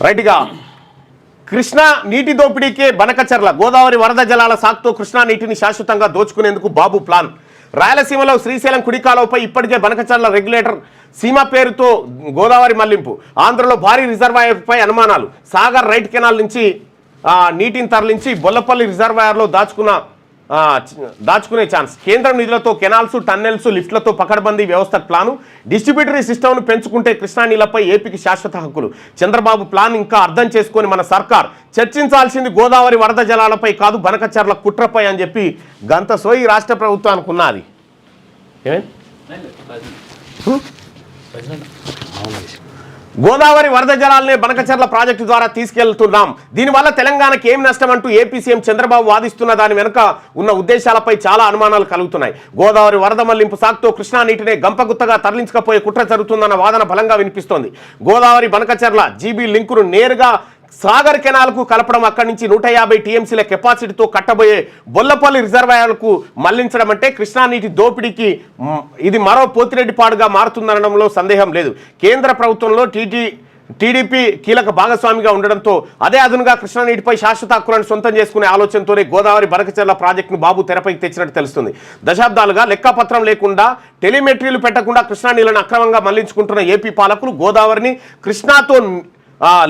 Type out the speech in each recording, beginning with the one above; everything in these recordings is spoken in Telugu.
రైట్గా కృష్ణా నీటి దోపిడీకే బనకచర్ల గోదావరి వరద జలాల సాకుతో కృష్ణా నీటిని శాశ్వతంగా దోచుకునేందుకు బాబు ప్లాన్. రాయలసీమలో శ్రీశైలం కుడికాలువపై ఇప్పటికే బనకచర్ల రెగ్యులేటర్ సీమ పేరుతో గోదావరి మళ్లింపు. ఆంధ్రలో భారీ రిజర్వాయర్పై అనుమానాలు. సాగర్ రైట్ కెనాల్ నుంచి నీటిని తరలించి బొల్లపల్లి రిజర్వాయర్లో దాచుకునే ఛాన్స్. కేంద్రం నిధులతో కెనాల్స్, టన్నెల్స్, లిఫ్ట్లతో పకడ్బందీ వ్యవస్థ ప్లాను. డిస్ట్రిబ్యూటరీ సిస్టమ్ను పెంచుకుంటే కృష్ణా నీళ్లపై ఏపీకి శాశ్వత హక్కులు. చంద్రబాబు ప్లాన్ ఇంకా అర్థం చేసుకొని మన సర్కార్ చర్చించాల్సింది గోదావరి వరద జలాలపై కాదు బనకచర్ల కుట్రపై అని చెప్పి గంత సోయి రాష్ట్ర ప్రభుత్వానికి ఉన్నది. గోదావరి వరద జలాలనే బనకచర్ల ప్రాజెక్టు ద్వారా తీసుకెళ్తున్నాం. దీనివల్ల తెలంగాణకి ఏం నష్టం అంటూ ఏపీ సీఎం చంద్రబాబు వాదిస్తున్న దాని వెనుక ఉన్న ఉద్దేశాలపై చాలా అనుమానాలు కలుగుతున్నాయి. గోదావరి వరద మళ్లింపు సాకుతో కృష్ణా నీటినే గంపగుత్తగా తరలించకపోయే కుట్ర జరుగుతుందన్న వాదన బలంగా వినిపిస్తోంది. గోదావరి బనకచర్ల జీబీ లింకును నేరుగా సాగర్ కెనాల్కు కలపడం, అక్కడి నుంచి 150 టీఎంసీల కెపాసిటీతో కట్టబోయే బొల్లపల్లి రిజర్వాయర్లకు మళ్లించడం అంటే కృష్ణా నీటి దోపిడీకి ఇది మరో పోతిరెడ్డిపాడుగా మారుతుందనడంలో సందేహం లేదు. కేంద్ర ప్రభుత్వంలో టీడీపీ కీలక భాగస్వామిగా ఉండడంతో అదే అదునుగా కృష్ణా నీటిపై శాశ్వత హక్కులను సొంతం చేసుకునే ఆలోచనతోనే గోదావరి బనకచర్ల ప్రాజెక్టును బాబు తెరపైకి తెచ్చినట్టు తెలుస్తుంది. దశాబ్దాలుగా లెక్కపత్రం లేకుండా, టెలిమెట్రీలు పెట్టకుండా కృష్ణా నీళ్లను అక్రమంగా మళ్లించుకుంటున్న ఏపీ పాలకులు గోదావరిని కృష్ణాతో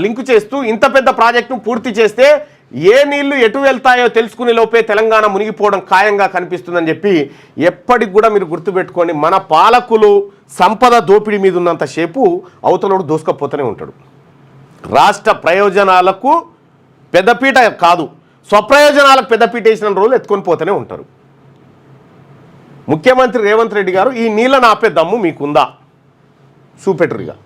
లింకు చేస్తూ ఇంత పెద్ద ప్రాజెక్టును పూర్తి చేస్తే ఏ నీళ్లు ఎటు వెళ్తాయో తెలుసుకునే లోపే తెలంగాణ మునిగిపోవడం ఖాయంగా కనిపిస్తుందని చెప్పి ఎప్పటికి కూడా మీరు గుర్తుపెట్టుకోండి. మన పాలకులు సంపద దోపిడీ మీద ఉన్నంతసేపు అవతలోడు దోసుకపోతూనే ఉంటాడు. రాష్ట్ర ప్రయోజనాలకు పెద్దపీట కాదు, స్వప్రయోజనాలకు పెద్దపీట వేసిన రోజులు ఎత్తుకొని పోతూనే ఉంటారు. ముఖ్యమంత్రి రేవంత్ రెడ్డి గారు ఈ నీళ్ళను ఆపే దమ్ము మీకుందా? చూపెట్టురుగా.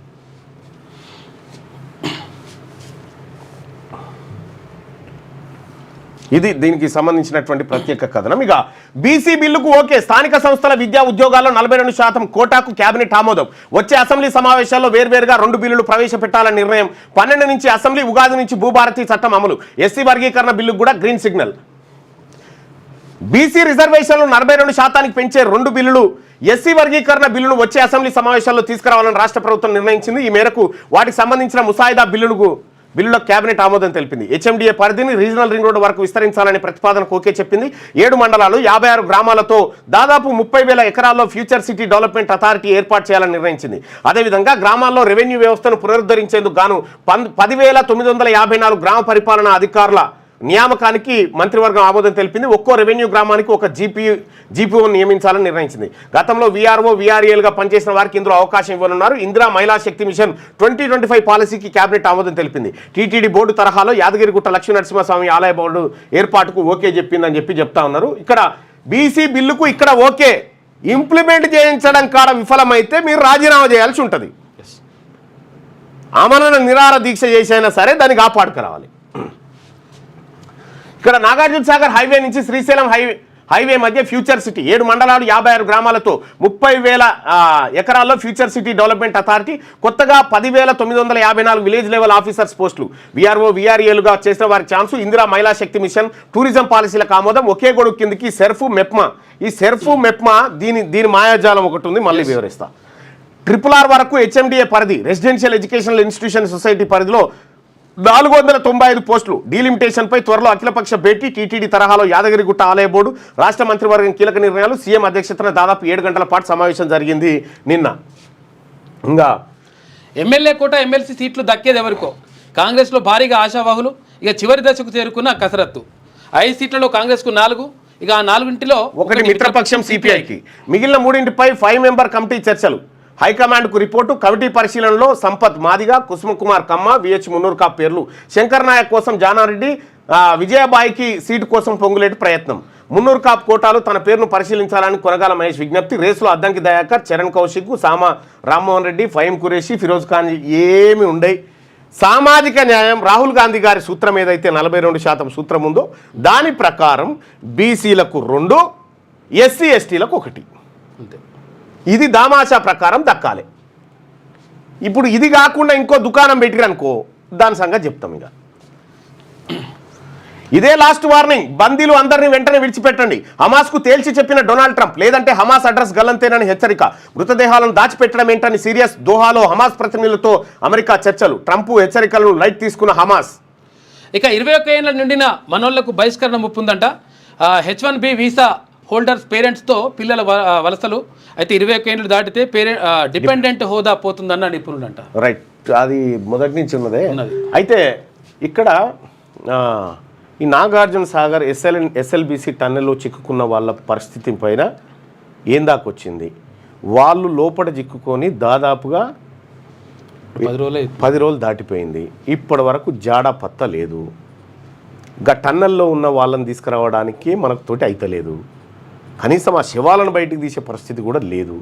ఇది దీనికి సంబంధించినటువంటి ప్రత్యేక కథనం. ఇక బీసీ బిల్లుకు ఓకే. స్థానిక సంస్థల విద్యా ఉద్యోగాల్లో 42% కోటాకు కేబినెట్ ఆమోదం. వచ్చే అసెంబ్లీ సమావేశాల్లో వేర్వేరుగా 2 బిల్లులు ప్రవేశపెట్టాలని నిర్ణయం. 12 నుంచి అసెంబ్లీ, ఉగాది నుంచి భూభారతి చట్టం అమలు. ఎస్సీ వర్గీకరణ బిల్లుకు కూడా గ్రీన్ సిగ్నల్. బీసీ రిజర్వేషన్లు 42% పెంచే 2 బిల్లులు, ఎస్సీ వర్గీకరణ బిల్లును వచ్చే అసెంబ్లీ సమావేశాల్లో తీసుకురావాలని రాష్ట్ర ప్రభుత్వం నిర్ణయించింది. ఈ మేరకు వాటికి సంబంధించిన ముసాయిదా బిల్లులో కేబినెట్ ఆమోదం తెలిపింది. హెచ్ఎండిఏ పరిధిని రీజనల్ రింగ్ రోడ్డు వరకు విస్తరించాలనే ప్రతిపాదనకు ఓకే చెప్పింది. 7 మండలాలు 56 గ్రామాలతో దాదాపు 30,000 ఎకరాల్లో ఫ్యూచర్ సిటీ డెవలప్మెంట్ అథారిటీ ఏర్పాటు చేయాలని నిర్ణయించింది. అదేవిధంగా గ్రామాల్లో రెవెన్యూ వ్యవస్థను పునరుద్ధరించేందుకు గాను 10,954 గ్రామ పరిపాలనా అధికారుల నియామకానికి మంత్రివర్గం ఆమోదం తెలిపింది. ఒక్కో రెవెన్యూ గ్రామానికి ఒక జీపీఓ నియమించాలని నిర్ణయించింది. గతంలో వీఆర్ఓ, వీఆర్ఏలుగా పనిచేసిన వారికి ఇందులో అవకాశం ఇవ్వనున్నారు. ఇందిరా మహిళా శక్తి మిషన్ 2025 పాలసీకి కేబినెట్ ఆమోదం తెలిపింది. టీటీడీ బోర్డు తరహాలో యాదగిరిగుట్ట లక్ష్మీనరసింహస్వామి ఆలయ బోర్డు ఏర్పాటుకు ఓకే చెప్పిందని చెప్తా ఉన్నారు. ఇక్కడ బీసీ బిల్లుకు ఇక్కడ ఓకే, ఇంప్లిమెంట్ చేయించడం కాడ విఫలమైతే మీరు రాజీనామా చేయాల్సి ఉంటుంది. ఆమరణ నిరాహార దీక్ష చేసైనా సరే దాన్ని కాపాడుకురావాలి. ఇక్కడ నాగార్జున సాగర్ హైవే నుంచి శ్రీశైలం హైవే మధ్య ఫ్యూచర్ సిటీ 7 మండలాలు 56 గ్రామాలతో 30,000 ఎకరాల్లో ఫ్యూచర్ సిటీ డెవలప్మెంట్ అథారిటీ. కొత్తగా 10,954 విలేజ్ లెవెల్ ఆఫీసర్స్ పోస్టులు. వీఆర్ఓ, వీఆర్ఏలుగా చేసిన వారికి ఛాన్సు. ఇందిరా మహిళా శక్తి మిషన్, టూరిజం పాలసీలకు ఆమోదం. ఒకే గొడుగు కిందకి సెర్ఫ్ మెప్మా. ఈ సెర్ఫ్ మెప్మా దీని మాయాజాలం ఒకటి ఉంది, మళ్ళీ వివరిస్తా. RRR వరకు హెచ్ఎండిఏ పరిధి, రెసిడెన్షియల్ ఎడ్యుకేషనల్ ఇన్స్టిట్యూషన్ సొసైటీ పరిధిలో 495 పోస్టులు. డీలిమిటేషన్పై త్వరలో అఖిలపక్ష భేటీ. టీటీడీ తరహాలో యాదగిరిగుట్ట ఆలయ బోర్డు. రాష్ట్ర మంత్రివర్గం కీలక నిర్ణయాలు. సీఎం అధ్యక్షతన దాదాపు 7 గంటల పాటు సమావేశం జరిగింది నిన్న. ఇంకా ఎమ్మెల్యే కోట, ఎమ్మెల్సీ సీట్లు దక్కేది ఎవరికో. కాంగ్రెస్లో భారీగా ఆశావాహులు. ఇక చివరి దశకు చేరుకున్న కసరత్తు. 5 సీట్లలో కాంగ్రెస్కు 4, ఇక ఆ 4 ఒకటి మిత్రపక్షం సిపిఐకి. మిగిలిన 3పై 5 మెంబర్ కమిటీ చర్చలు. హైకమాండ్కు రిపోర్టు. కమిటీ పరిశీలనలో సంపత్ మాదిగ, కుసుమ కుమార్ కమ్మ, విహెచ్ మున్నూర్కా పేర్లు. శంకర్ నాయక్ కోసం జానారెడ్డి, విజయబాయికి సీటు కోసం పొంగులేటి ప్రయత్నం. మున్నూరు కాప్ కోటాలు తన పేరును పరిశీలించాలని కొనగాల మహేష్ విజ్ఞప్తి. రేసులో అద్దంకి దయాకర్, చరణ్ కౌశిక్, సామా రామ్మోహన్ రెడ్డి, ఫహీం ఖురేషి, ఫిరోజ్ ఖాన్ ఏమి ఉండయి. సామాజిక న్యాయం రాహుల్ గాంధీ గారి సూత్రం ఏదైతే 42% సూత్రం ఉందో దాని ప్రకారం బీసీలకు 2, ఎస్సీ ఎస్టీలకు 1. అంతే. ఇది దామాషా ప్రకారం దక్కాలి. ఇప్పుడు ఇది కాకుండా ఇంకో దుకాణం పెట్టిరనుకో దాని సంగతి చెప్తాం. ఇక ఇదే లాస్ట్ వార్నింగ్, బందీలు అందరినీ వెంటనే విడిచిపెట్టండి. హమాస్కు తేల్చి చెప్పిన డొనాల్డ్ ట్రంప్. లేదంటే హమాస్ అడ్రస్ గల్లంతేనని హెచ్చరిక. మృతదేహాలను దాచిపెట్టడం ఏంటని సీరియస్. దోహాలో హమాస్ ప్రతినిధులతో అమెరికా చర్చలు. ట్రంప్ హెచ్చరికలను లైట్ తీసుకున్న హమాస్. ఇక 21 ఏళ్ల నిండిన మనోళ్లకు బహిష్కరణ ముప్పుందంట. H1B వీసా హోల్డర్స్ పేరెంట్స్తో పిల్లల వలసలు. అయితే 21 ఏళ్ళు దాటితే డిపెండెంట్ హోదా పోతుందన్న నిపుణులంట. రైట్, అది మొదటి నుంచి ఉన్నదే. అయితే ఇక్కడ ఈ నాగార్జున సాగర్ ఎస్ఎల్బిసి టన్నెల్లో చిక్కుకున్న వాళ్ళ పరిస్థితి పైన ఏం దాకొచ్చింది. వాళ్ళు లోపల చిక్కుకొని దాదాపుగా 10 రోజులు దాటిపోయింది. ఇప్పటి వరకు జాడా పత్త లేదు. గా టన్నెల్లో ఉన్న వాళ్ళని తీసుకురావడానికి మనకు తోటి అయితలేదు. కనీసం ఆ శవాలను బయటికి తీసే పరిస్థితి కూడా లేదు.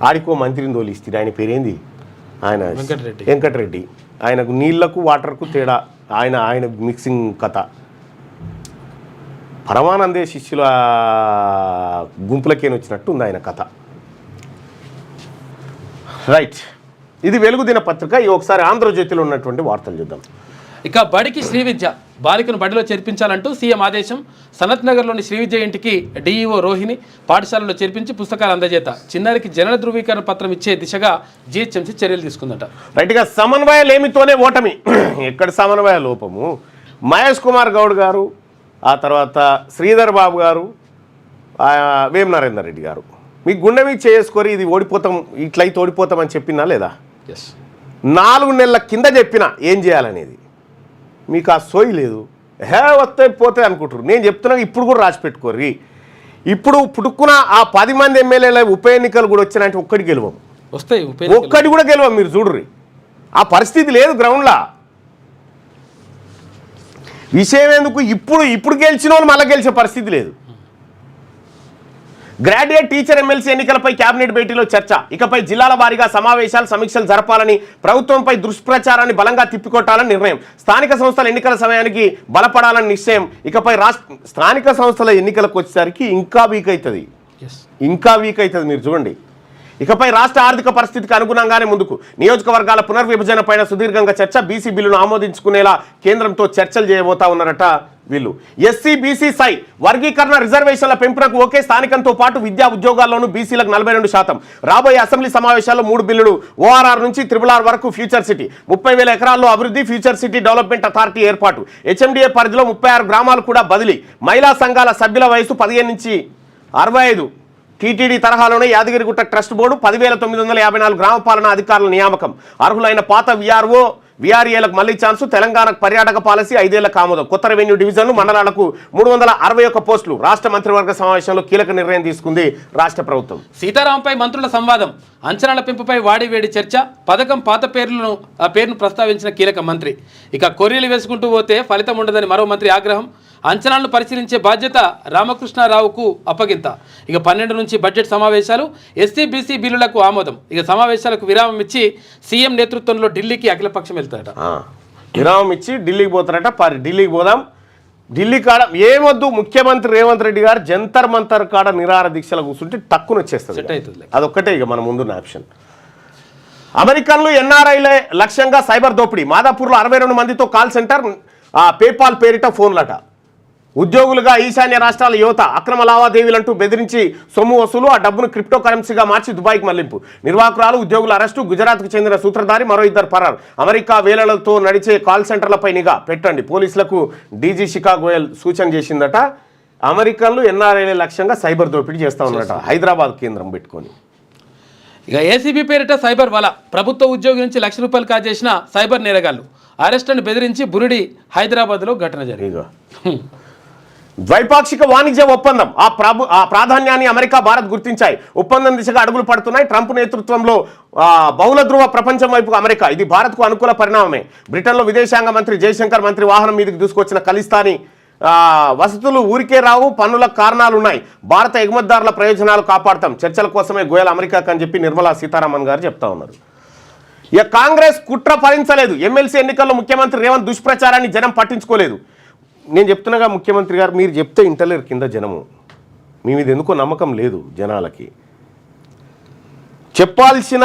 ఆడికో మంత్రిని తోలిస్తుంది. ఆయన పేరేంది, ఆయన వెంకటరెడ్డి. ఆయనకు నీళ్లకు వాటర్కు తేడా, ఆయన మిక్సింగ్ కథ. పరమానందే శిష్యుల గుంపులకేని వచ్చినట్టు ఉంది ఆయన కథ. రైట్, ఇది వెలుగు దినపత్రిక. ఈ ఒకసారి ఆంధ్రజ్యోతిలో ఉన్నటువంటి వార్తలు చూద్దాం. ఇక బడికి శ్రీ విద్య, బాలికను బడిలో చేర్పించాలంటూ సీఎం ఆదేశం. సనత్ నగర్లోని శ్రీ విద్య ఇంటికి డీఈఓ రోహిణి పాఠశాలలో చేర్పించి పుస్తకాలు అందజేత. చిన్నారికి జనన ధృవీకరణ పత్రం ఇచ్చే దిశగా జీహెచ్ఎంసీ చర్యలు తీసుకుందట. రైట్గా సమన్వయ లేమితోనే ఓటమి. ఎక్కడ సమన్వయ లోపము. మహేష్ కుమార్ గౌడ్ గారు, ఆ తర్వాత శ్రీధర్ బాబు గారు, వేం నరేందర్ రెడ్డి గారు మీకు గుండె మీద చేసుకొని ఇది ఓడిపోతాం, ఇట్లయితే ఓడిపోతామని చెప్పినా లేదా? 4 నెలల కింద చెప్పినా ఏం చేయాలనేది. మీకు ఆ సోయి లేదు. వస్తే పోతే అనుకుంటారు. నేను చెప్తున్నా, ఇప్పుడు కూడా రాసి పెట్టుకోర్రి. ఇప్పుడు పుట్టుకున్న ఆ 10 మంది ఎమ్మెల్యేల ఉప ఎన్నికలు కూడా వచ్చినాయంటే ఒక్కటి గెలవం, వస్తాయి. ఒక్కటి కూడా గెలవం. మీరు చూడుర్రి, ఆ పరిస్థితి లేదు గ్రౌండ్లో. విషయం ఎందుకు, ఇప్పుడు గెలిచిన వాళ్ళు మళ్ళీ గెలిచే పరిస్థితి లేదు. గ్రాడ్యుయేట్ టీచర్ ఎమ్మెల్సీ ఎన్నికలపై కేబినెట్ భేటీలో చర్చ. ఇకపై జిల్లాల వారీగా సమావేశాలు సమీక్షలు జరపాలని, ప్రభుత్వంపై దుష్ప్రచారాన్ని బలంగా తిప్పికొట్టాలని నిర్ణయం. స్థానిక సంస్థల ఎన్నికల సమయానికి బలపడాలని నిశ్చయం. ఇకపై స్థానిక సంస్థల ఎన్నికలకు వచ్చేసరికి ఇంకా వీక్ అవుతుంది. మీరు చూడండి, ఇకపై రాష్ట్ర ఆర్థిక పరిస్థితికి అనుగుణంగానే ముందుకు. నియోజకవర్గాల పునర్విభజన పైన సుదీర్ఘంగా చర్చ. బీసీ బిల్లును ఆమోదించుకునేలా కేంద్రంతో చర్చలు చేయబోతా ఉన్నారట వీళ్ళు. ఎస్సీ బీసీ సై వర్గీకరణ రిజర్వేషన్ల పెంపునకు ఓకే. స్థానికంతో పాటు విద్యా ఉద్యోగాల్లోనూ బీసీలకు 42%. రాబోయే అసెంబ్లీ సమావేశాల్లో 3 బిల్లులు. ఓఆర్ఆర్ నుంచి RRR వరకు ఫ్యూచర్ సిటీ. 30,000 ఎకరాల్లో అభివృద్ధి. ఫ్యూచర్ సిటీ డెవలప్మెంట్ అథారిటీ ఏర్పాటు. హెచ్ఎండిఏ పరిధిలో 36 గ్రామాలు కూడా బదిలీ. మహిళా సంఘాల సభ్యుల వయసు 15 నుంచి 65. టీటీడీ తరహాలోనే యాదగిరిగుట్ట ట్రస్ట్ బోర్డు. 10,954 గ్రామ పాలనా అధికారుల నియామకం. అర్హులైన పాత విఆర్ఏలకు మళ్లీ ఛాన్సు. తెలంగాణకు పర్యాటక పాలసీ 5 ఏళ్లకు ఆమోదం. కొత్త రెవెన్యూ డివిజన్లు, మండలాలకు 361 పోస్టులు. రాష్ట్ర మంత్రివర్గ సమావేశంలో కీలక నిర్ణయం తీసుకుంది రాష్ట్ర ప్రభుత్వం. సీతారాంపై మంత్రుల సంవాదం. అంచనాల పెంపుపై వాడివేడి చర్చ. పథకం పాత పేరును ప్రస్తావించిన కీలక మంత్రి. ఇక కొర్రీలు వేసుకుంటూ పోతే ఫలితం ఉండదని మరో మంత్రి ఆగ్రహం. అంచనాలను పరిశీలించే బాధ్యత రామకృష్ణారావుకు అప్పగింత. ఇక 12 నుంచి బడ్జెట్ సమావేశాలు. ఎస్సీ బీసీ బిల్లులకు ఆమోదం. ఇక సమావేశాలకు విరామం ఇచ్చి సీఎం నేతృత్వంలో ఢిల్లీకి అఖిలపక్షం వెళ్తారట. విరామం ఇచ్చి ఢిల్లీకి పోతారట. ఢిల్లీకి పోదాం. ఢిల్లీ కాడ ఏమొద్దు, ముఖ్యమంత్రి రేవంత్ రెడ్డి గారు జంతర్ మంతర్ కాడ నిరాహార దీక్షలు కూర్చుంటే టక్కున వచ్చేస్తుంది. అదొక్కటే ఇక మన ముందున్న ఆప్షన్. అమెరికన్లు ఎన్ఆర్ఐలే లక్ష్యంగా సైబర్ దోపిడీ. మాదాపూర్లో 62 మందితో కాల్ సెంటర్, పేపాల్ పేరిట ఫోన్లట. ఉద్యోగులుగా ఈశాన్య రాష్ట్రాల యువత. అక్రమ లావాదేవీలంటూ బెదిరించి సొమ్ము వసూలు. ఆ డబ్బును క్రిప్టో కరెన్సీగా మార్చి దుబాయ్కి మళ్లింపు. నిర్వాహకురాలు, ఉద్యోగుల అరెస్టు. గుజరాత్కు చెందిన సూత్రధారి, మరో 2 పరారు. అమెరికా వేలలతో నడిచే కాల్ సెంటర్లపై నిఘా పెట్టండి. పోలీసులకు డీజీ శిఖా గోయల్ సూచన చేసిందట. అమెరికన్లు ఎన్ఆర్ఐల లక్ష్యంగా సైబర్ దోపిడీ చేస్తా ఉన్నారట, హైదరాబాద్ కేంద్రం పెట్టుకొని. ఇక ఏసీబీ పేరిట సైబర్ వల. ప్రభుత్వ ఉద్యోగి నుంచి ₹1,00,000 కాజేసిన సైబర్ నేరగాళ్లు. అరెస్టును బెదిరించి బురిడి, హైదరాబాద్లో ఘటన జరిగింది. ద్వైపాక్షిక వాణిజ్య ఒప్పందం. ఆ ప్రాధాన్యాన్ని అమెరికా, భారత్ గుర్తించాయి. ఒప్పందం దిశగా అడుగులు పడుతున్నాయి. ట్రంప్ నేతృత్వంలో బహుళ ధ్రువ ప్రపంచం వైపు అమెరికా. ఇది భారత్కు అనుకూల పరిణామమే. బ్రిటన్లో విదేశాంగ మంత్రి జయశంకర్ మంత్రి వాహనం మీదకి దూసుకొచ్చిన ఖలిస్తానీ వసతులు ఊరికే రావు, పన్నుల కారణాలున్నాయి. భారత ఎగుమతిదారుల ప్రయోజనాలు కాపాడతాం. చర్చల కోసమే గోయల్ అమెరికాకు అని చెప్పి నిర్మలా సీతారామన్ గారు చెప్తా ఉన్నారు. ఇక కాంగ్రెస్ కుట్ర ఫలించలేదు. ఎమ్మెల్సీ ఎన్నికల్లో ముఖ్యమంత్రి రేవంత్ దుష్ప్రచారాన్ని జనం పట్టించుకోలేదు. నేను చెప్తున్నాగా, ముఖ్యమంత్రి గారు మీరు చెప్తే ఇంటలేరు కింద జనము. మీ మీద ఎందుకో నమ్మకం లేదు జనాలకి. చెప్పాల్సిన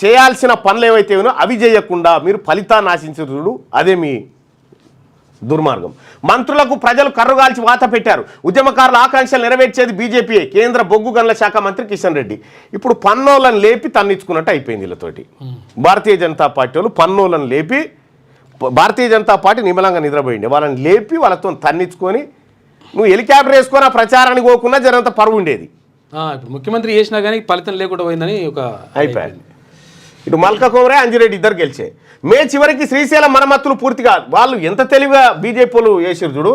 చేయాల్సిన పనులు ఏవైతే ఉన్నా అవి చేయకుండా మీరు ఫలితాన్ని ఆశించరు. అదే మీ దుర్మార్గం. మంత్రులకు ప్రజలు కర్రుగాల్చి వాత పెట్టారు. ఉద్యమకారుల ఆకాంక్షలు నెరవేర్చేది బీజేపీయే. కేంద్ర బొగ్గు గనుల శాఖ మంత్రి కిషన్ రెడ్డి ఇప్పుడు పన్నోలను లేపి తన్నించుకున్నట్టు అయిపోయింది వీళ్ళతోటి. భారతీయ జనతా పార్టీ వాళ్ళు పన్నోలను లేపి, భారతీయ జనతా పార్టీ నిమ్మలంగా నిద్రపోయింది, వాళ్ళని లేపి వాళ్ళతో తన్నించుకొని నువ్వు హెలికాప్టర్ వేసుకొని ఆ ప్రచారానికి పోకుండా జరంత పరువు ఉండేది. ఇప్పుడు ముఖ్యమంత్రి చేసినా కానీ ఫలితం లేకుండా పోయిందని ఒక అయిపోయింది. ఇటు మల్కా కోమరే అంజిరెడ్డి ఇద్దరు గెలిచే. మే చివరికి శ్రీశైలం మరమ్మతులు పూర్తిగా వాళ్ళు ఎంత తెలివిగా బీజేపీలు చేసారు చూడు.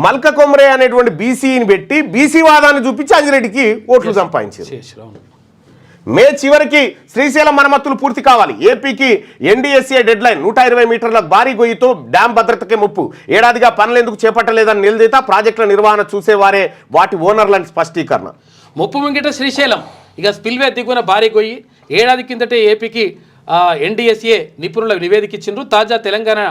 మల్కా కోమరే అనేటువంటి బీసీని పెట్టి బీసీ వాదాన్ని చూపించి అంజిరెడ్డికి ఓట్లు సంపాదించారు. మే చివరికి శ్రీశైలం మరమ్మతులు పూర్తి కావాలి. ఏపీకి ఎన్డీఎస్ఏ డెడ్ లైన్. 120 మీటర్ల భారీ గొయ్యితో డ్యాం భద్రతకే ముప్పు. ఏడాదిగా పనులెందుకు చేపట్టలేదని నిలదీత. ప్రాజెక్టుల నిర్వహణ చూసేవారే వాటి ఓనర్లని స్పష్టీకరణ. ముప్పు ముంగిట శ్రీశైలం ఇక స్పిల్వే దిగువన భారీ గొయ్యి. ఏడాది కిందటే ఏపీకి ఎన్డీఎస్ఏ నిపుణుల నివేదిక ఇచ్చిండ్రు. తాజా తెలంగాణ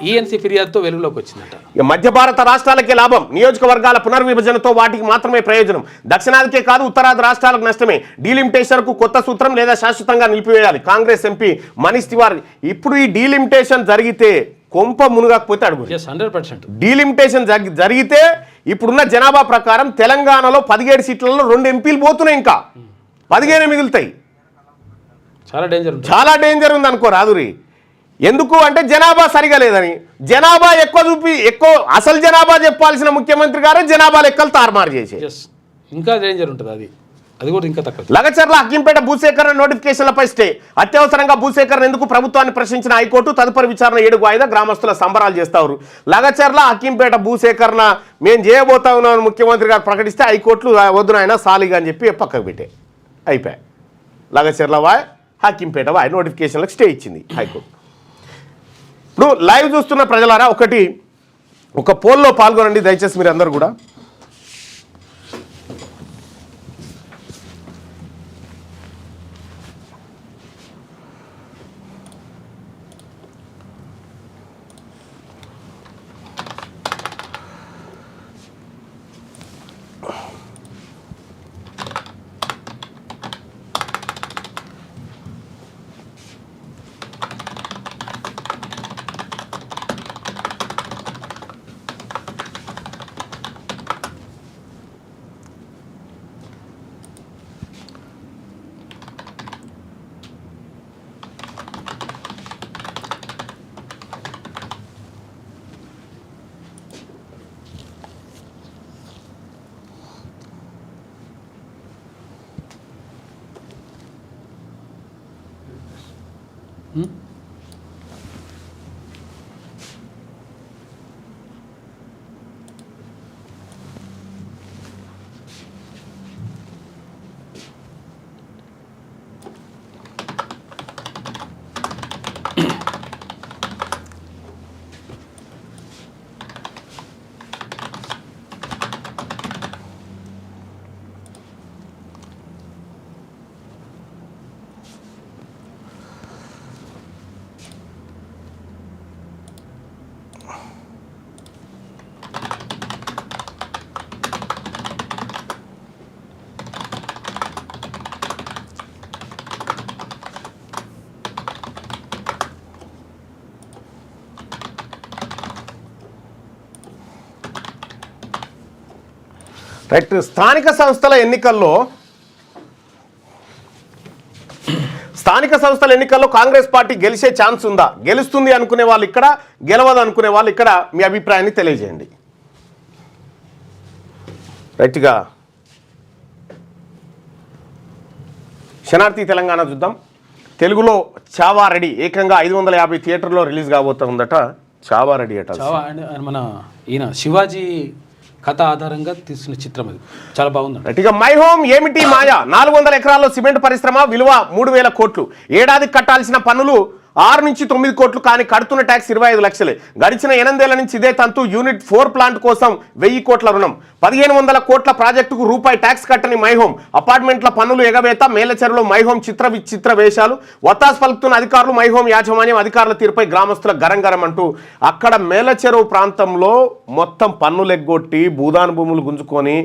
ఈఎన్సీ ఫిర్యాదుతో వెలుగులోకి వచ్చిందట. ఇక మధ్య భారత రాష్ట్రాలకే లాభం. నియోజకవర్గాల పునర్విభజనతో వాటికి మాత్రమే ప్రయోజనం. దక్షిణాదికే కాదు ఉత్తరాది రాష్ట్రాలకు నష్టమే. డీలిమిటేషన్కు కొత్త సూత్రం లేదా శాశ్వతంగా నిలిపివేయాలి. కాంగ్రెస్ ఎంపీ మనీష్ తివారీ. ఇప్పుడు ఈ డీలిమిటేషన్ జరిగితే కొంప మునుగకపోతే అడుగు. 100% డీలిమిటేషన్ జరిగితే ఇప్పుడున్న జనాభా ప్రకారం తెలంగాణలో 17 సీట్లలో 2 ఎంపీలు పోతున్నాయి, ఇంకా 15 మిగులుతాయి. చాలా డేంజర్ ఉంది అనుకో రాదురి. ఎందుకు అంటే జనాభా సరిగా లేదని. జనాభా ఎక్కువ అసలు జనాభా చెప్పాల్సిన ముఖ్యమంత్రి గారే జనాభా లెక్కలు తారుమారు చేసి ఇంకా డేంజర్ ఉంటుంది. అది కూడా ఇంకా తక్కువ. లగచర్ల హక్కింపేట భూసేకరణ నోటిఫికేషన్లపై స్టే. అత్యవసరంగా భూసేకరణ ఎందుకు ప్రభుత్వాన్ని ప్రశ్నించిన హైకోర్టు. తదుపరి విచారణ 7 వాయిదా. గ్రామస్తుల సంబరాలు చేస్తారు. లగచర్ల హక్కింపేట భూసేకరణ మేము చేయబోతా ఉన్నామని ముఖ్యమంత్రి గారు ప్రకటిస్తే హైకోర్టులు వద్దునైనా సాలిగా అని చెప్పి పక్కకు పెట్టే అయిపోయాయి. లగచర్ల వాయ్, హక్కింపేట వాయ్ నోటిఫికేషన్లకు స్టే ఇచ్చింది హైకోర్టు. ఇప్పుడు లైవ్ చూస్తున్న ప్రజలారా ఒక పోల్లో పాల్గొనండి దయచేసి మీరు అందరూ కూడా. రైట్. స్థానిక సంస్థల ఎన్నికల్లో కాంగ్రెస్ పార్టీ గెలిచే ఛాన్స్ ఉందా? గెలుస్తుంది అనుకునే వాళ్ళు ఇక్కడ, గెలవదు అనుకునే వాళ్ళు ఇక్కడ మీ అభిప్రాయాన్ని తెలియజేయండి. రైట్గా శనార్థి తెలంగాణ చూద్దాం. తెలుగులో చావారెడ్డి ఏకంగా 550 థియేటర్లో రిలీజ్ కాబోతుందట. చావారెడ్డి అట మన ఈయన శివాజీ కథ ఆధారంగా తీసిన చిత్రం. అది చాలా బాగుంది. ఇక మై హోమ్ ఏమిటి మాయా. 400 ఎకరాల్లో సిమెంట్ పరిశ్రమ, విలువ 3000 కోట్లు. ఏడాదికి కట్టాల్సిన పన్నులు 6 నుంచి 9 కోట్లు, కానీ కడుతున్న ట్యాక్స్ 25 లక్షలే. గడిచిన 8 ఏళ్ల నుంచి ఇదే తంతు. యూనిట్ 4 ప్లాంట్ కోసం 1000 కోట్ల రుణం. 1500 కోట్ల ప్రాజెక్టుకు రూపాయి ట్యాక్స్ కట్టని మైహోమ్. అపార్ట్మెంట్ల పన్నులు ఎగవేత. మేలచెరులో మైహోమ్ చిత్ర వేషాలు. వత్తాసు పలుకుతున్న అధికారులు. మైహోమ్ యాజమాన్యం అధికారుల తీరుపై గ్రామస్తుల గరంగరం అంటూ అక్కడ మేలచెరువు ప్రాంతంలో మొత్తం పన్నులు ఎగ్గొట్టి భూదాన భూములు గుంజుకొని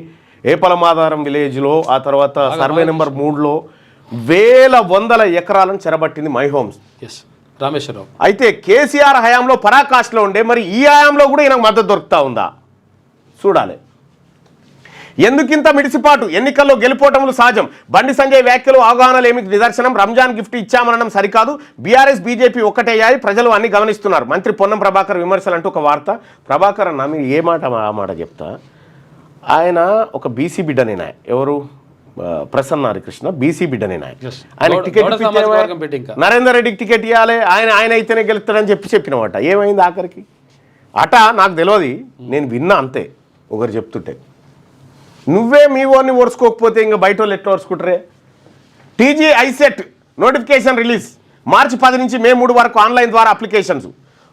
ఏపలమాధారం విలేజ్లో, ఆ తర్వాత సర్వే నెంబర్ 3లో వేల వందల ఎకరాలను చెరబట్టింది మైహోమ్స్. రామేశ్వరరావు. అయితే కేసీఆర్ హయాంలో పరాకాష్లో ఉండే, మరి ఈ హయాంలో కూడా ఈయనకు మద్దతు దొరుకుతా ఉందా చూడాలి. ఎందుకింత మిడిసిపాటు? ఎన్నికల్లో గెలుపోవటములు సహజం. బండి సంజయ్ వ్యాఖ్యలు అవగాహనలేమికి నిదర్శనం. రంజాన్ గిఫ్ట్ ఇచ్చామనడం సరికాదు. బీఆర్ఎస్ బీజేపీ ఒక్కటయ్యాయి, ప్రజలు అన్ని గమనిస్తున్నారు. మంత్రి పొన్నం ప్రభాకర్ విమర్శలు అంటూ ఒక వార్త. ప్రభాకర్ అన్న మీరు ఏ మాట ఆ మాట చెప్తా. ఆయన ఒక బీసీ బిడ్డనేనా? ఎవరు? ప్రసన్న హరికృష్ణ బీసీ బిడ్డనేనా? ఆయన టికెట్ నరేందర్ రెడ్డికి టికెట్ ఇవ్వాలి, ఆయన అయితేనే గెలుస్తాడని చెప్పినమాట. ఏమైంది ఆఖరికి? అట నాకు తెలియదు, నేను విన్నా అంతే ఒకరు చెప్తుంటే. నువ్వే మీ ఓన్ని ఓర్చుకోకపోతే ఇంకా బయట వాళ్ళు ఎట్లా ఓర్చుకుంటారే? TG ICET notification release. March 10 నుంచి మే 3 వరకు ఆన్లైన్ ద్వారా అప్లికేషన్స్.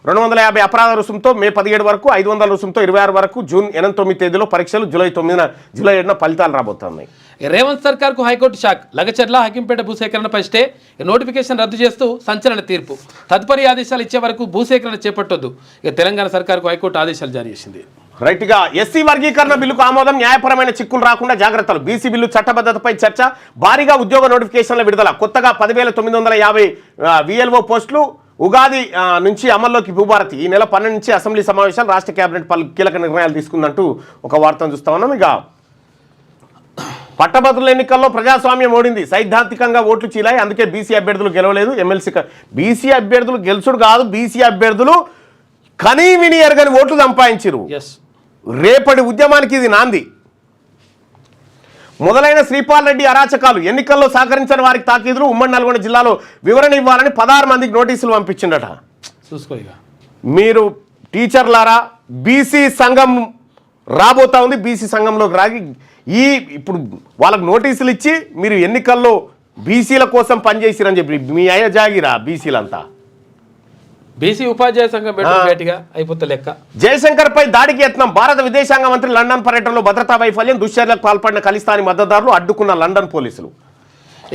250 అపరాధ రుసుంతో మే 17 వరకు, 500 రుసుంతో 26 వరకు, జూన్ 8-9 తేదీలో పరీక్షలు, జూలై 7న ఫలితాలు రాబోతున్నాయి. రేవంత్ సర్కార్కు హైకోర్టు షాక్. లగచర్ల హకింపేట భూసేకరణపై స్టే, నోటిఫికేషన్ రద్దు చేస్తూ సంచలన తీర్పు. తదుపరి ఆదేశాలు ఇచ్చే వరకు భూసేకరణ చేపట్టొద్దు. ఇక తెలంగాణ సర్కార్కు హైకోర్టు ఆదేశాలు జారీ చేసింది. రైట్గా ఎస్సీ వర్గీకరణ బిల్లుకు ఆమోదం. న్యాయపరమైన చిక్కులు రాకుండా జాగ్రత్తలు. బీసీ బిల్లు చట్టబద్ధతపై చర్చ. భారీగా ఉద్యోగ నోటిఫికేషన్ల విడుదల. కొత్తగా 10,950 VLO పోస్టులు. ఉగాది నుంచి అమల్లోకి భూభారతి. ఈ నెల 12 నుంచి అసెంబ్లీ సమావేశాలు. రాష్ట్ర కేబినెట్ పలు కీలక నిర్ణయాలు తీసుకుందంటూ ఒక వార్తను చూస్తా ఉన్నాం. ఇక పట్టభద్రుల ఎన్నికల్లో ప్రజాస్వామ్యం ఓడింది. సైద్ధాంతికంగా ఓట్లు చీలాయి, అందుకే బీసీ అభ్యర్థులు గెలవలేదు. ఎమ్మెల్సీ బీసీ అభ్యర్థులు గెలుచుడు కాదు, బీసీ అభ్యర్థులు కనీ విని ఎరగని ఓట్లు సంపాదించారు. రేపటి ఉద్యమానికి ఇది నాంది. మొదలైన శ్రీపాల్ రెడ్డి అరాచకాలు. ఎన్నికల్లో సహకరించిన వారికి తాకీదులు. ఉమ్మడి నల్గొండ జిల్లాలో వివరణ ఇవ్వాలని 16 మందికి నోటీసులు పంపించిండట. చూసుకో మీరు టీచర్లారా, బీసీ సంఘం రాబోతా ఉంది. బీసీ సంఘంలోకి రాగి ఇప్పుడు వాళ్ళకు నోటీసులు ఇచ్చి మీరు ఎన్నికల్లో బీసీల కోసం పనిచేసిరని చెప్పి మీ అయ్య జాగిరా బీసీలంతా. బీసీ ఉపాధ్యాయ సంఘం గట్టిగా అయిపోతే లెక్క. జయశంకర్ పై దాడికి యత్నం. భారత విదేశాంగ మంత్రి లండన్ పర్యటనలో భద్రతా వైఫల్యం. దుశ్చర్యలకు పాల్పడిన ఖలిస్తానీ మద్దతుదారులు అడ్డుకున్న లండన్ పోలీసులు.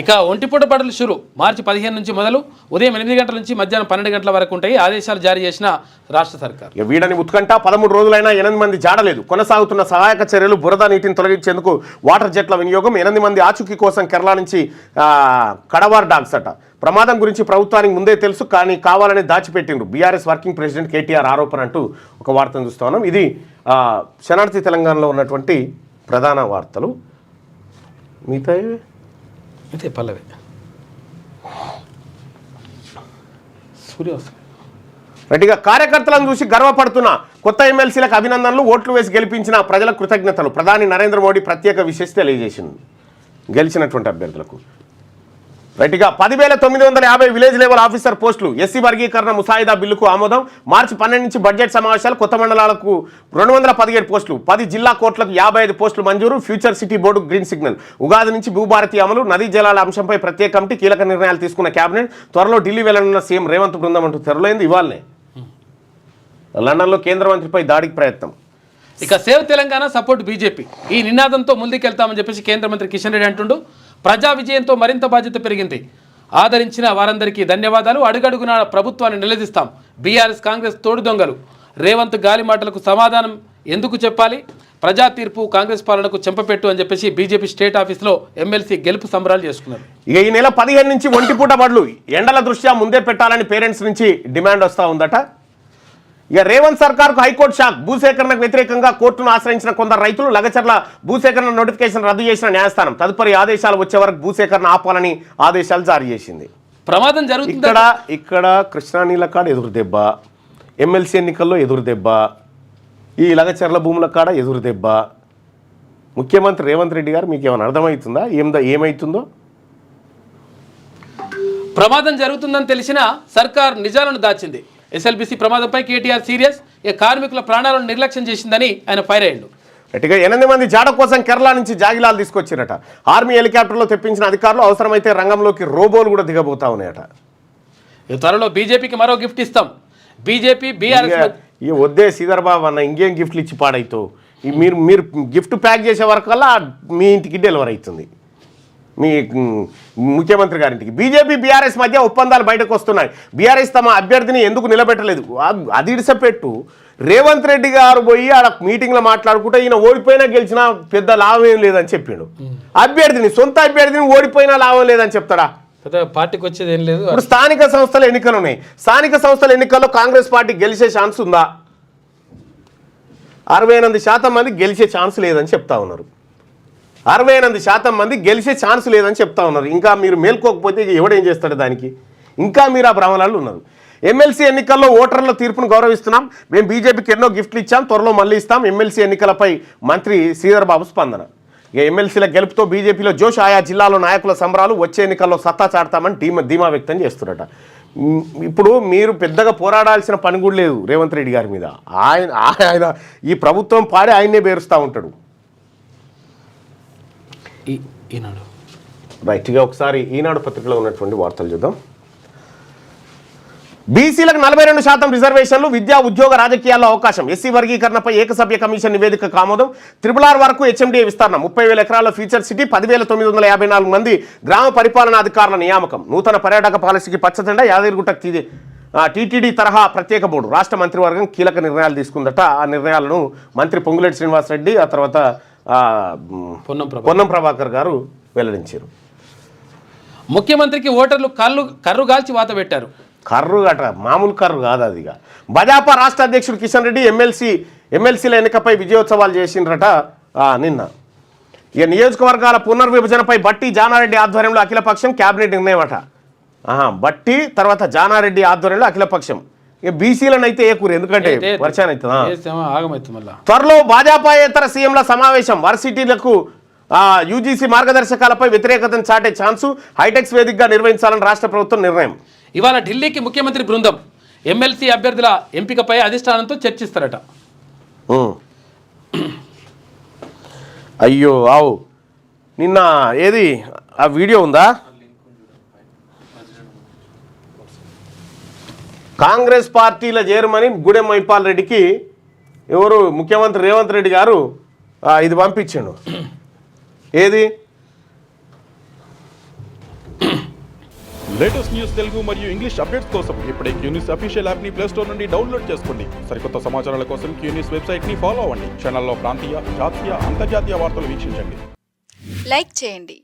ఇక ఒంటిపూట బడులు షురు. మార్చి 15 నుంచి మొదలు. ఉదయం 8 గంటల నుంచి మధ్యాహ్నం 12 గంటల వరకు ఉంటాయి. ఆదేశాలు జారీ చేసిన రాష్ట్ర సర్కార్. వీడని ఉత్కంఠ. 13 రోజులైనా 8 మంది జాడలేదు. కొనసాగుతున్న సహాయక చర్యలు. బురద నీటిని తొలగించేందుకు వాటర్ జెట్ల వినియోగం. 8 మంది ఆచూకీ కోసం కేరళ నుంచి కడవార్ డాగ్స్ అట. ప్రమాదం గురించి ప్రభుత్వానికి ముందే తెలుసు, కానీ కావాలని దాచిపెట్టిండ్రు. బీఆర్ఎస్ వర్కింగ్ ప్రెసిడెంట్ కేటీఆర్ ఆరోపణ అంటూ ఒక వార్తను చూస్తా ఉన్నాం. ఇది శనార్థి తెలంగాణలో ఉన్నటువంటి ప్రధాన వార్తలు. మిగతా అయితే పల్లవి సూర్యోదయం. రెడ్డిగా కార్యకర్తలను చూసి గర్వపడుతున్న కొత్త ఎమ్మెల్సీలకు అభినందనలు. ఓట్లు వేసి గెలిపించిన ప్రజలకు కృతజ్ఞతలు. ప్రధాని నరేంద్ర మోడీ ప్రత్యేక విశేష తెలియజేసింది గెలిచినటువంటి అభ్యర్థులకు. రైట్గా 10,950 విలేజ్ లెవెల్ ఆఫీసర్ పోస్టులు. ఎస్సీ వర్గీకరణ ముసాయిదా బిల్లుకు ఆమోదం. మార్చి 12 నుంచి బడ్జెట్ సమావేశాలు. కొత్త మండలాలకు 217 పోస్టులు. 10 జిల్లా కోర్టులకు 55 పోస్టులు మంజూరు. Future city board green signal. Ugadi నుంచి భూభారతి అమలు. నదీ జలాల అంశంపై ప్రత్యేక కమిటీ. కీలక నిర్ణయాలు తీసుకున్న కేబినెట్. త్వరలో ఢిల్లీ వెళ్లనున్న సీఎం రేవంత్ బృందం అంటూ తెరలేంది ఇవాళనే. లండన్లో కేంద్ర మంత్రిపై దాడికి ప్రయత్నం. ఇక సేవ్ తెలంగాణ సపోర్ట్ బీజేపీ. ఈ నినాదంతో ముందుకెళ్తామని చెప్పేసి కేంద్ర మంత్రి కిషన్ రెడ్డి అంటుండు. ప్రజా విజయంతో మరింత బాధ్యత పెరిగింది. ఆదరించిన వారందరికీ ధన్యవాదాలు. అడుగడుగున ప్రభుత్వాన్ని నిలదీస్తాం. బీఆర్ఎస్ కాంగ్రెస్ తోడు దొంగలు. రేవంత్ గాలి మాటలకు సమాధానం ఎందుకు చెప్పాలి? ప్రజా తీర్పు కాంగ్రెస్ పాలనకు చెంపపెట్టు అని చెప్పేసి బీజేపీ స్టేట్ ఆఫీస్లో ఎమ్మెల్సీ గెలుపు సంబరాలు చేసుకున్నారు. ఇక ఈ నెల 15 నుంచి ఒంటిపూట బడులు. ఎండల దృష్ట్యా ముందే పెట్టాలని పేరెంట్స్ నుంచి డిమాండ్ వస్తూ ఉందట. ఇక రేవంత్ సర్కార్కు హైకోర్టు షాక్. భూసేకరణకు వ్యతిరేకంగా కోర్టును ఆశ్రయించిన కొందరు రైతులు. లగచర్ల భూసేకరణ నోటిఫికేషన్ రద్దు చేసిన న్యాయస్థానం. తదుపరి ఆదేశాలు వచ్చే వరకు భూసేకరణ ఆపాలని ఆదేశాలు జారీ చేసింది. ప్రమాదం జరుగుతుంది. ఇక్కడ కృష్ణా నీళ్ళ కాడ ఎదురు దెబ్బ, ఎమ్మెల్సీ ఎన్నికల్లో ఎదురు దెబ్బ, ఈ లగచర్ల భూముల కాడ ఎదురు దెబ్బ. ముఖ్యమంత్రి రేవంత్ రెడ్డి గారు మీకు ఏమైనా అర్థమవుతుందా ఏమవుతుందో? ప్రమాదం జరుగుతుందని తెలిసినా సర్కార్ నిజాలను దాచింది. ఎస్ఎల్బీసీ ప్రమాదంపై కేటీఆర్ సీరియస్. ఇక కార్మికుల ప్రాణాలను నిర్లక్ష్యం చేసిందని ఆయన ఫైర్ అయ్యాడు. గట్టిగా 8 మంది జాడ కోసం కేరళ నుంచి జాగిలాలు తీసుకొచ్చిరట. ఆర్మీ హెలికాప్టర్లో తెప్పించిన అధికారులు. అవసరమైతే రంగంలోకి రోబోలు కూడా దిగబోతా ఉన్నాయట. త్వరలో బీజేపీకి మరో గిఫ్ట్ ఇస్తాం. బీజేపీ బీఆర్ఎస్ ఈ వద్దే శ్రీధర్బాబు అన్న ఇంకేం గిఫ్ట్లు ఇచ్చి పాడైతో. మీరు గిఫ్ట్ ప్యాక్ చేసే వరకల్లా మీ ఇంటికి డెలివరీ అవుతుంది, మీ ముఖ్యమంత్రి గారింటికి. బీజేపీ బీఆర్ఎస్ మధ్య ఒప్పందాలు బయటకు వస్తున్నాయి. బీఆర్ఎస్ తమ అభ్యర్థిని ఎందుకు నిలబెట్టలేదు? అది ఇడిసపెట్టు. రేవంత్ రెడ్డి గారు పోయి ఆడ మీటింగ్లో మాట్లాడుకుంటే ఈయన ఓడిపోయినా గెలిచినా పెద్ద లాభం ఏం లేదని చెప్పిండు. అభ్యర్థిని, సొంత అభ్యర్థిని ఓడిపోయినా లాభం లేదని చెప్తాడా? కొత్తగా పార్టీకి వచ్చేది ఏం లేదు. ఇప్పుడు స్థానిక సంస్థల ఎన్నికలు ఉన్నాయి. స్థానిక సంస్థల ఎన్నికల్లో కాంగ్రెస్ పార్టీ గెలిచే ఛాన్స్ ఉందా? 68% మంది గెలిచే ఛాన్స్ లేదని చెప్తా ఉన్నారు. 68% మంది గెలిచే ఛాన్స్ లేదని చెప్తా ఉన్నారు. ఇంకా మీరు మేల్కోకపోతే ఎవడేం చేస్తాడు దానికి? ఇంకా మీరు ఆ భ్రమలలో ఉన్నారు. ఎమ్మెల్సీ ఎన్నికల్లో ఓటర్ల తీర్పును గౌరవిస్తున్నాం. మేము బీజేపీకి ఎన్నో గిఫ్ట్లు ఇచ్చాం, త్వరలో మళ్ళీ ఇస్తాం. ఎమ్మెల్సీ ఎన్నికలపై మంత్రి శ్రీధర్ బాబు స్పందన. ఇక ఎమ్మెల్సీల గెలుపుతో బీజేపీలో జోష్, ఆయా జిల్లాలో నాయకుల సంబరాలు, వచ్చే ఎన్నికల్లో సత్తా చాడతామని ధీమా వ్యక్తం చేస్తున్నట. ఇప్పుడు మీరు పెద్దగా పోరాడాల్సిన పని కూడా లేదు రేవంత్ రెడ్డి గారి మీద. ఆయన ఈ ప్రభుత్వం పాడి ఆయన్నే బేరుస్తూ ఉంటాడు. ఈనాడు రైట్గా ఒకసారి ఈనాడు పత్రికలో ఉన్నటువంటి వార్తలు చూద్దాం. బీసీలకు 42% రిజర్వేషన్లు, విద్యా ఉద్యోగ రాజకీయాల్లో అవకాశం. ఎస్సీ వర్గీకరణపై ఏకసభ్య కమిషన్ నివేదికకు ఆమోదం. RRR వరకు హెచ్ఎండిఏ విస్తరణ. 30,000 ఎకరాల ఫ్యూచర్ సిటీ, 10,954 మంది గ్రామ పరిపాలనా అధికారుల నియామకం. నూతన పర్యాటక పాలసీకి పచ్చజెండా. యాదగిరిగుట్ట టీటీడీ తరహా ప్రత్యేక బోర్డు. రాష్ట్ర మంత్రివర్గం కీలక నిర్ణయాలు తీసుకుందట. ఆ నిర్ణయాలను మంత్రి పొంగులేటి శ్రీనివాసరెడ్డి, ఆ తర్వాత పొన్నం ప్రభాకర్ గారు వెల్లడించారు. ముఖ్యమంత్రికి ఓటర్లు కర్రు గాల్చి వాత పెట్టారు. కర్రు అట మామూలు కర్రు కాదు అదిగా. భాజపా రాష్ట్ర అధ్యక్షుడు కిషన్ రెడ్డి ఎమ్మెల్సీల ఎన్నికపై విజయోత్సవాలు చేసిండ్రట నిన్న. ఇక నియోజకవర్గాల పునర్విభజనపై బట్టి జానారెడ్డి ఆధ్వర్యంలో అఖిలపక్షం క్యాబినెట్ నిర్ణయం అట. బట్టి తర్వాత జానారెడ్డి ఆధ్వర్యంలో అఖిలపక్షం. ఇక బీసీలను అయితే ఏకూరు, ఎందుకంటే వర్షాన్ని అవుతుంది. త్వరలో భాజపాయేతర సీఎంల సమావేశం. వర్సిటీలకు యూజీసీ మార్గదర్శకాలపై వ్యతిరేకతను చాటే ఛాన్సు. హైటెక్స్ వేదికగా నిర్వహించాలని రాష్ట్ర ప్రభుత్వం నిర్ణయం. ఇవాళ ఢిల్లీకి ముఖ్యమంత్రి బృందం ఎమ్మెల్సీ అభ్యర్థుల ఎంపికపై అధిష్టానంతో చర్చిస్తారట. అయ్యో ఆవు నిన్న ఏది ఆ వీడియో ఉందా? కాంగ్రెస్ పార్టీల చేరమని గూడెం మైపాల్ రెడ్డికి ఎవరు ముఖ్యమంత్రి రేవంత్ రెడ్డి గారు ఇది పంపించాడు. ఏది? లేటెస్ట్ న్యూస్ తెలుగు మరియు ఇంగ్లీష్ అప్డేట్స్ కోసం ఇప్పుడే క్యూన్యూస్ అఫీషియల్ యాప్ ని ప్లే స్టోర్ నుండి డౌన్లోడ్ చేసుకోండి. సరికొత్త సమాచారాల కోసం క్యూన్యూస్ వెబ్సైట్ ని ఫాలో అవ్వండి. ఛానల్లో ప్రాంతీయ, జాతీయ, అంతర్జాతీయ వార్తలు వీక్షించండి. లైక్ చేయండి.